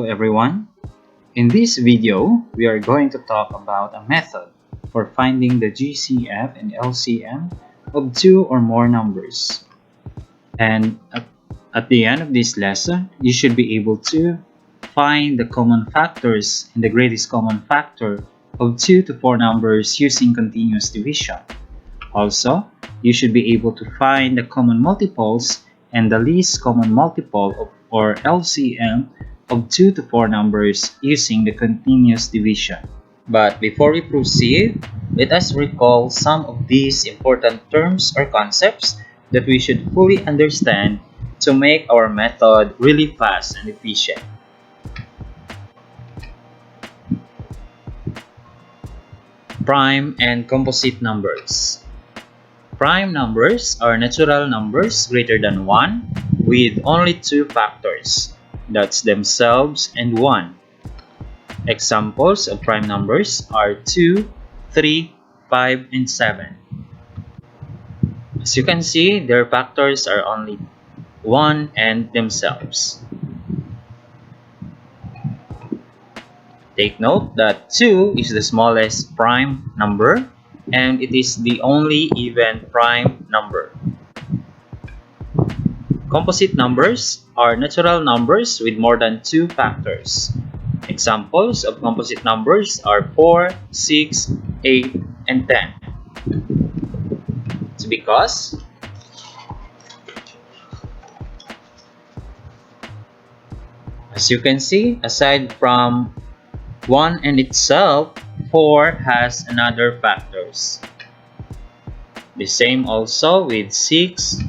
everyone. In this video, we are going to talk about a method for finding the GCF and LCM of two or more numbers. And at the end of this lesson, you should be able to find the common factors and the greatest common factor of 2 to 4 numbers using continuous division. Also, you should be able to find the common multiples and the least common multiple or LCM of 2 to 4 numbers using the continuous division. But before we proceed, let us recall some of these important terms or concepts that we should fully understand to make our method really fast and efficient. Prime and composite numbers. Prime numbers are natural numbers greater than 1 with only 2 factors, that's themselves and 1. Examples of prime numbers are 2, 3, 5, and 7. As you can see, their factors are only 1 and themselves. Take note that 2 is the smallest prime number and it is the only even prime number. Composite numbers are natural numbers with more than 2 factors. Examples of composite numbers are 4, 6, 8, and 10. It's because as you can see, aside from 1 and itself, 4 has another factors. The same also with 6,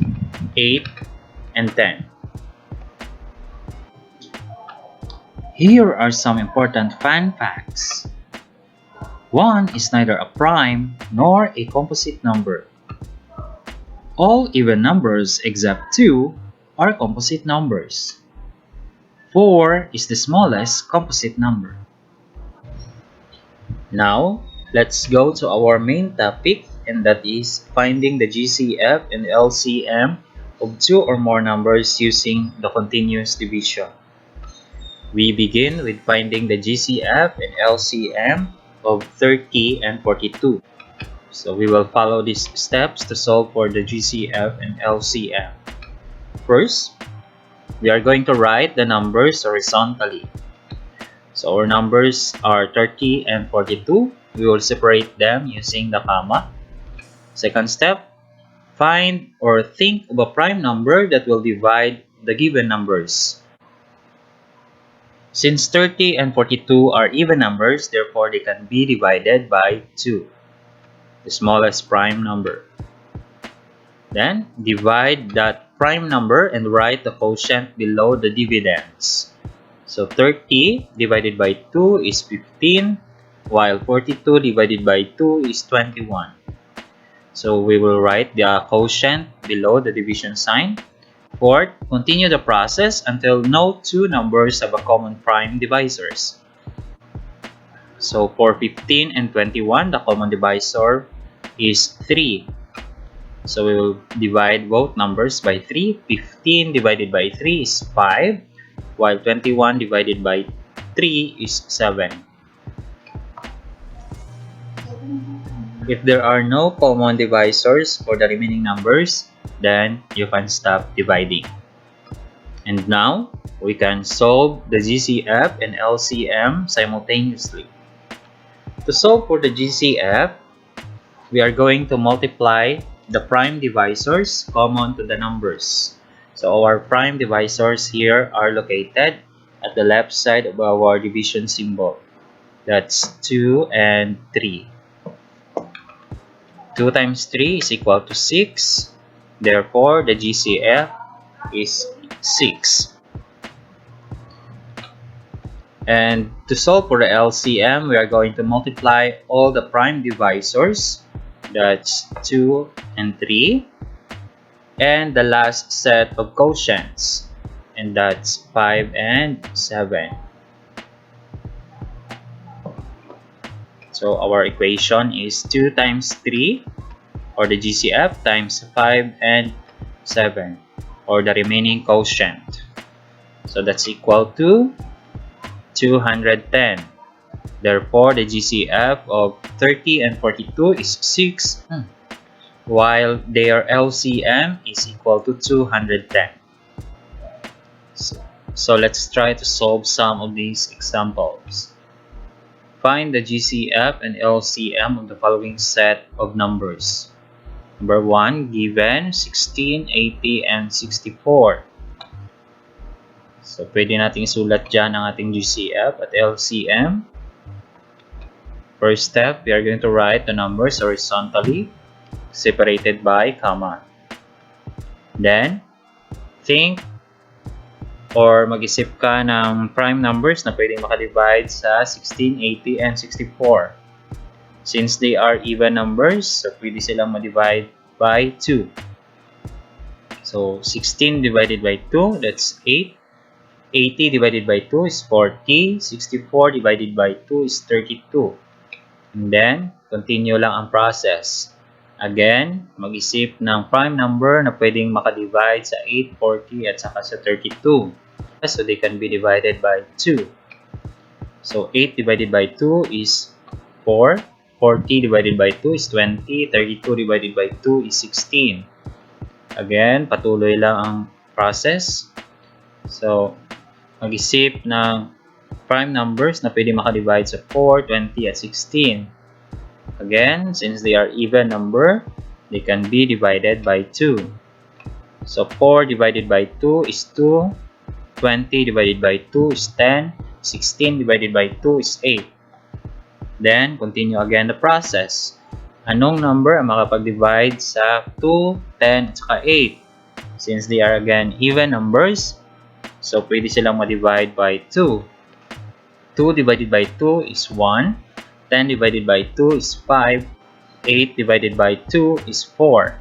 8, and 10. Here are some important fun facts. 1 is neither a prime nor a composite number. All even numbers except 2 are composite numbers. 4 is the smallest composite number. Now, let's go to our main topic, and that is finding the GCF and LCM of 2 or more numbers using the continuous division. We begin with finding the GCF and LCM of 30 and 42. So we will follow these steps to solve for the GCF and LCM. First, we are going to write the numbers horizontally. So our numbers are 30 and 42. We will separate them using the comma. Second step, find or think of a prime number that will divide the given numbers. Since 30 and 42 are even numbers, therefore they can be divided by 2, the smallest prime number. Then, divide that prime number and write the quotient below the dividends. So 30 divided by 2 is 15, while 42 divided by 2 is 21. So we will write the quotient below the division sign. Fourth, continue the process until no two numbers have a common prime divisors. So for 15 and 21, the common divisor is 3. So we will divide both numbers by 3. 15 divided by 3 is 5. While 21 divided by 3 is 7. If there are no common divisors for the remaining numbers, then you can stop dividing. And now, we can solve the GCF and LCM simultaneously. To solve for the GCF, we are going to multiply the prime divisors common to the numbers. So our prime divisors here are located at the left side of our division symbol. That's 2 and 3. 2 times 3 is equal to 6. Therefore, the GCF is 6. And to solve for the LCM, we are going to multiply all the prime divisors. That's 2 and 3. And the last set of quotients, and that's 5 and 7. So our equation is 2 times 3, or the GCF, times 5 and 7, or the remaining quotient. So that's equal to 210. Therefore, the GCF of 30 and 42 is 6, while their LCM is equal to 210. So let's try to solve some of these examples. Find the GCF and LCM of the following set of numbers. Number 1, given 16, 80, and 64. So, pwede nating isulat dyan ang ating GCF at LCM. First step, we are going to write the numbers horizontally, separated by comma. Then, think or mag-isip ka ng prime numbers na pwedeng makadivide sa 16, 80, and 64. Since they are even numbers, so pwede silang ma-divide by 2. So, 16 divided by 2, that's 8. 80 divided by 2 is 40. 64 divided by 2 is 32. And then, continue lang ang process. Again, mag-isip ng prime number na pwedeng makadivide sa 8, 40, at saka sa 32. So, they can be divided by 2. So, 8 divided by 2 is 4. 40 divided by 2 is 20. 32 divided by 2 is 16. Again, patuloy lang ang process. So, mag-isip ng prime numbers na pwede makadivide sa 4, 20, at 16. Again, since they are even number, they can be divided by 2. So, 4 divided by 2 is 2. 20 divided by 2 is 10. 16 divided by 2 is 8. Then, continue again the process. Anong number ang makapag-divide sa 2, 10, at saka 8? Since they are again even numbers, so pwede silang ma-divide by 2. 2 divided by 2 is 1. 10 divided by 2 is 5. 8 divided by 2 is 4.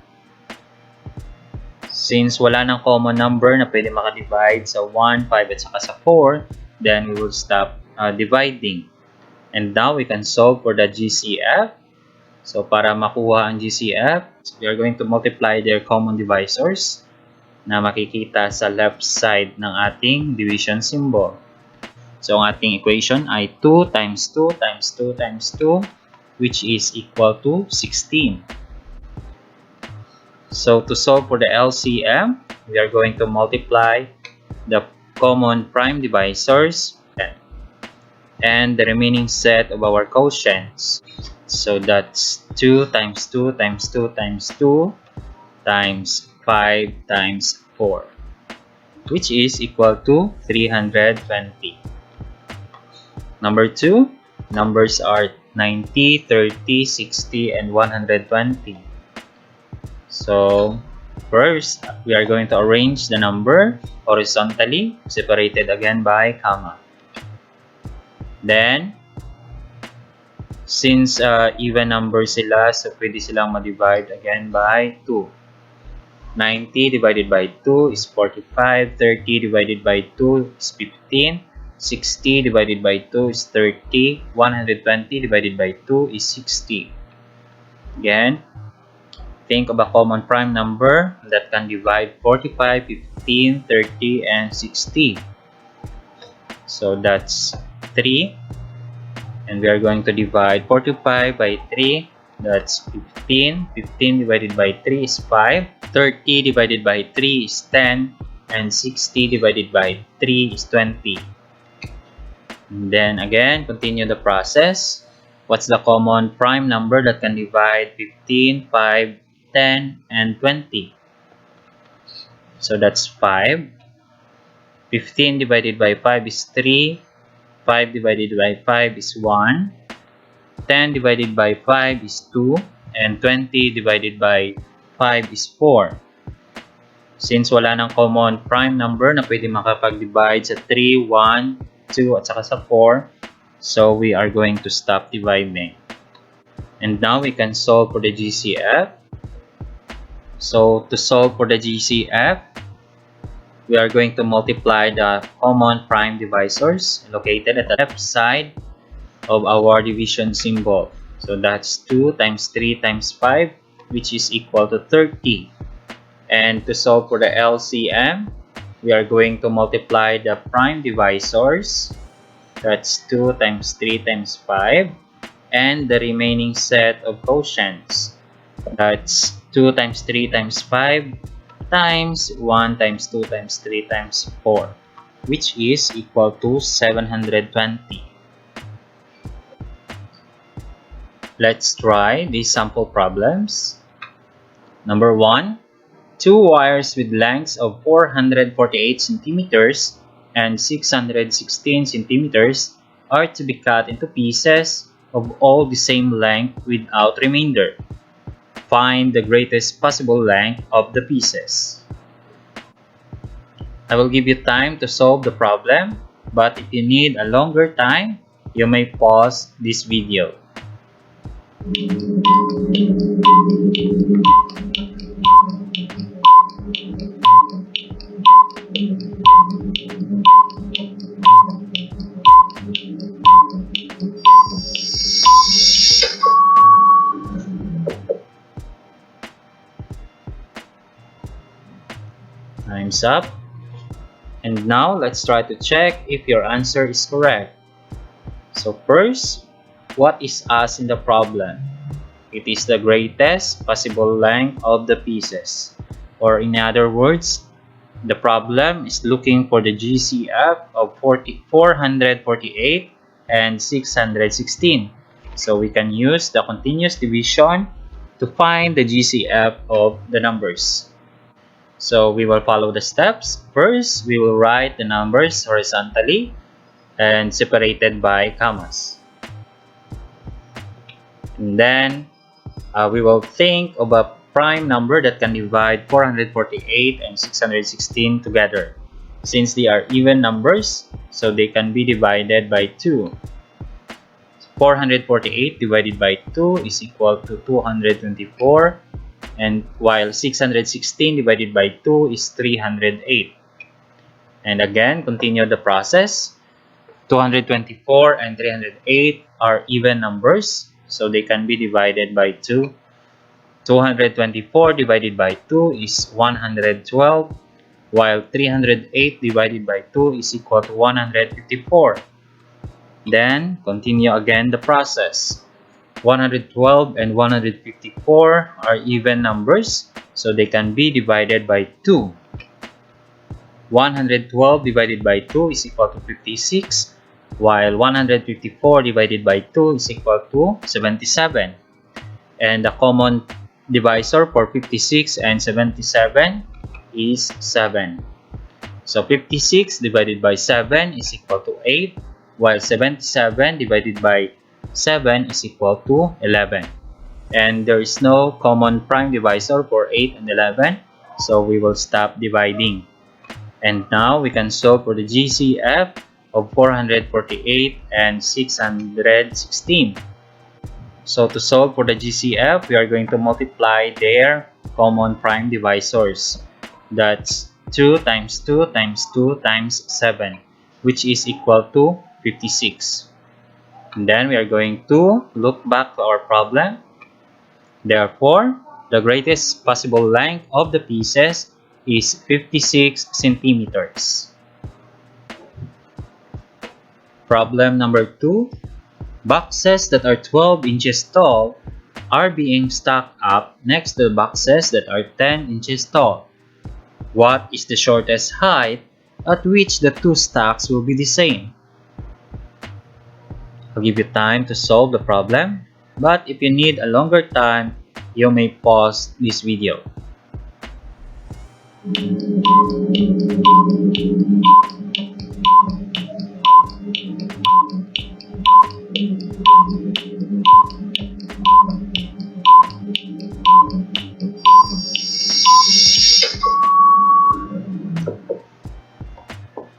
Since wala nang common number na pwede makadivide sa 1, 5, at saka sa 4, then we will stop dividing. And now we can solve for the GCF. So para makuha ang GCF, we are going to multiply their common divisors na makikita sa left side ng ating division symbol. So ang ating equation ay 2 times 2 times 2 times 2, which is equal to 16. So to solve for the LCM, we are going to multiply the common prime divisors and the remaining set of our quotients. So that's 2 times 2 times 2 times 2 times 5 times 4, which is equal to 320. Number 2, numbers are 90, 30, 60, and 120. So first, we are going to arrange the number horizontally, separated again by comma. Then, since even numbers sila, so pwede silang ma-divide again by 2. 90 divided by 2 is 45. 30 divided by 2 is 15. 60 divided by 2 is 30. 120 divided by 2 is 60. Again, think of a common prime number that can divide 45, 15, 30, and 60. So that's 3. And we are going to divide 45 by 3. That's 15. 15 divided by 3 is 5. 30 divided by 3 is 10. And 60 divided by 3 is 20. And then again, continue the process. What's the common prime number that can divide 15, 5, 10, and 20? So that's 5. 15 divided by 5 is 3. 5 divided by 5 is 1. 10 divided by 5 is 2. And 20 divided by 5 is 4. Since wala nang common prime number na pwede makapag-divide sa 3, 1, 2, at saka sa 4, so we are going to stop dividing. And now we can solve for the GCF. So to solve for the GCF, we are going to multiply the common prime divisors located at the left side of our division symbol. So that's 2 times 3 times 5, which is equal to 30. And to solve for the LCM, we are going to multiply the prime divisors That's 2 times 3 times 5. And the remaining set of quotients. That's 2 times 3 times 5 times 1 times 2 times 3 times 4, which is equal to 720. Let's try these sample problems. Number 1. Two wires with lengths of 448 centimeters and 616 centimeters are to be cut into pieces of all the same length without remainder. Find the greatest possible length of the pieces. I will give you time to solve the problem, but if you need a longer time, you may pause this video. Time's up. And now let's try to check if your answer is correct. So first, what is asked in the problem? It is the greatest possible length of the pieces. Or in other words, the problem is looking for the GCF of 448 and 616. So we can use the continuous division to find the GCF of the numbers. So we will follow the steps. First, we will write the numbers horizontally and separated by commas. And then we will think of a prime number that can divide 448 and 616 together. Since they are even numbers, so they can be divided by 2. 448 divided by 2 is equal to 224, and while 616 divided by 2 is 308. And again, continue the process. 224 and 308 are even numbers, so they can be divided by 2. 224 divided by 2 is 112, while 308 divided by 2 is equal to 154. Then, continue again the process. 112 and 154 are even numbers, so they can be divided by 2. 112 divided by 2 is equal to 56, while 154 divided by 2 is equal to 77. And the common divisor for 56 and 77 is 7. So 56 divided by 7 is equal to 8, while 77 divided by 7 is equal to 11. And there is no common prime divisor for 8 and 11, so we will stop dividing. And now we can solve for the GCF of 448 and 616. So to solve for the GCF, we are going to multiply their common prime divisors. That's 2 times 2 times 2 times 7, which is equal to 56. And then we are going to look back to our problem. Therefore, the greatest possible length of the pieces is 56 centimeters. Problem number 2. Boxes that are 12 inches tall are being stacked up next to the boxes that are 10 inches tall. What is the shortest height at which the two stacks will be the same? I'll give you time to solve the problem, but if you need a longer time, you may pause this video.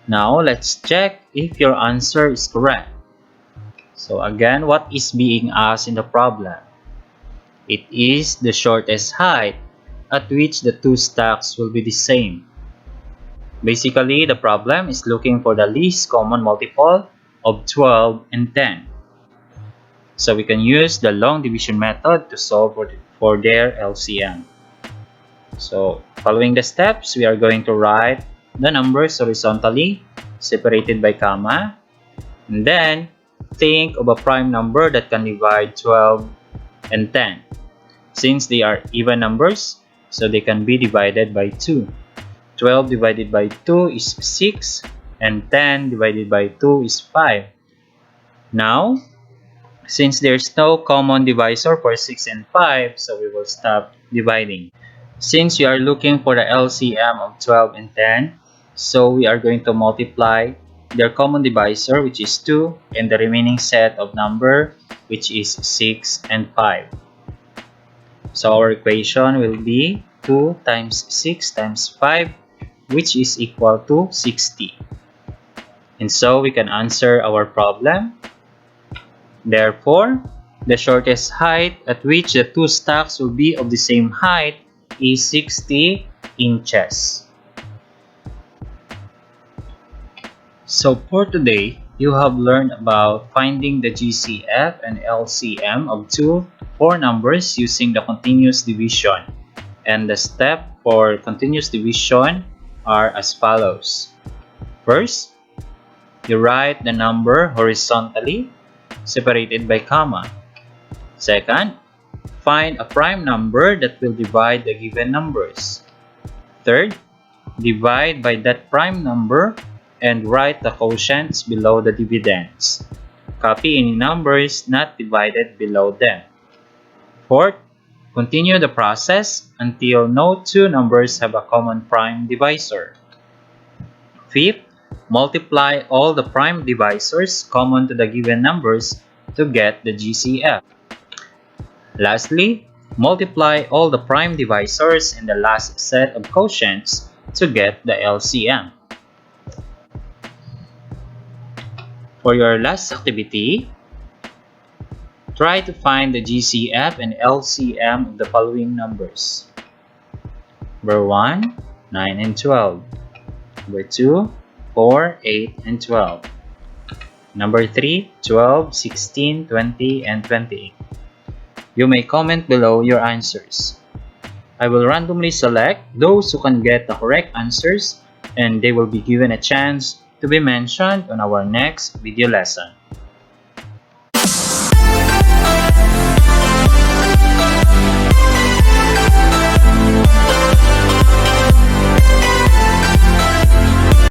Now, let's check if your answer is correct. So again, what is being asked in the problem? It is the shortest height at which the two stacks will be the same. Basically, the problem is looking for the least common multiple of 12 and 10. So we can use the long division method to solve for their LCM. So following the steps, we are going to write the numbers horizontally, separated by comma. And then, think of a prime number that can divide 12 and 10. Since they are even numbers, so they can be divided by 2. 12 divided by 2 is 6, and 10 divided by 2 is 5. Now, since there's no common divisor for 6 and 5, so we will stop dividing. Since we are looking for the LCM of 12 and 10, so we are going to multiply their common divisor, which is 2, and the remaining set of number, which is 6 and 5. So our equation will be 2 times 6 times 5, which is equal to 60. And so we can answer our problem. Therefore, the shortest height at which the two stacks will be of the same height is 60 inches. So for today, you have learned about finding the GCF and LCM of two to four numbers using the continuous division. And the steps for continuous division are as follows. First, you write the number horizontally, separated by comma. Second, find a prime number that will divide the given numbers. Third, divide by that prime number and write the quotients below the dividends. Copy any numbers not divided below them. Fourth, continue the process until no two numbers have a common prime divisor. Fifth, multiply all the prime divisors common to the given numbers to get the GCF. Lastly, multiply all the prime divisors in the last set of quotients to get the LCM. For your last activity, try to find the GCF and LCM of the following numbers. Number 1, 9 and 12. Number 2, 4, 8 and 12. Number 3, 12, 16, 20 and 28. You may comment below your answers. I will randomly select those who can get the correct answers, and they will be given a chance to be mentioned on our next video lesson.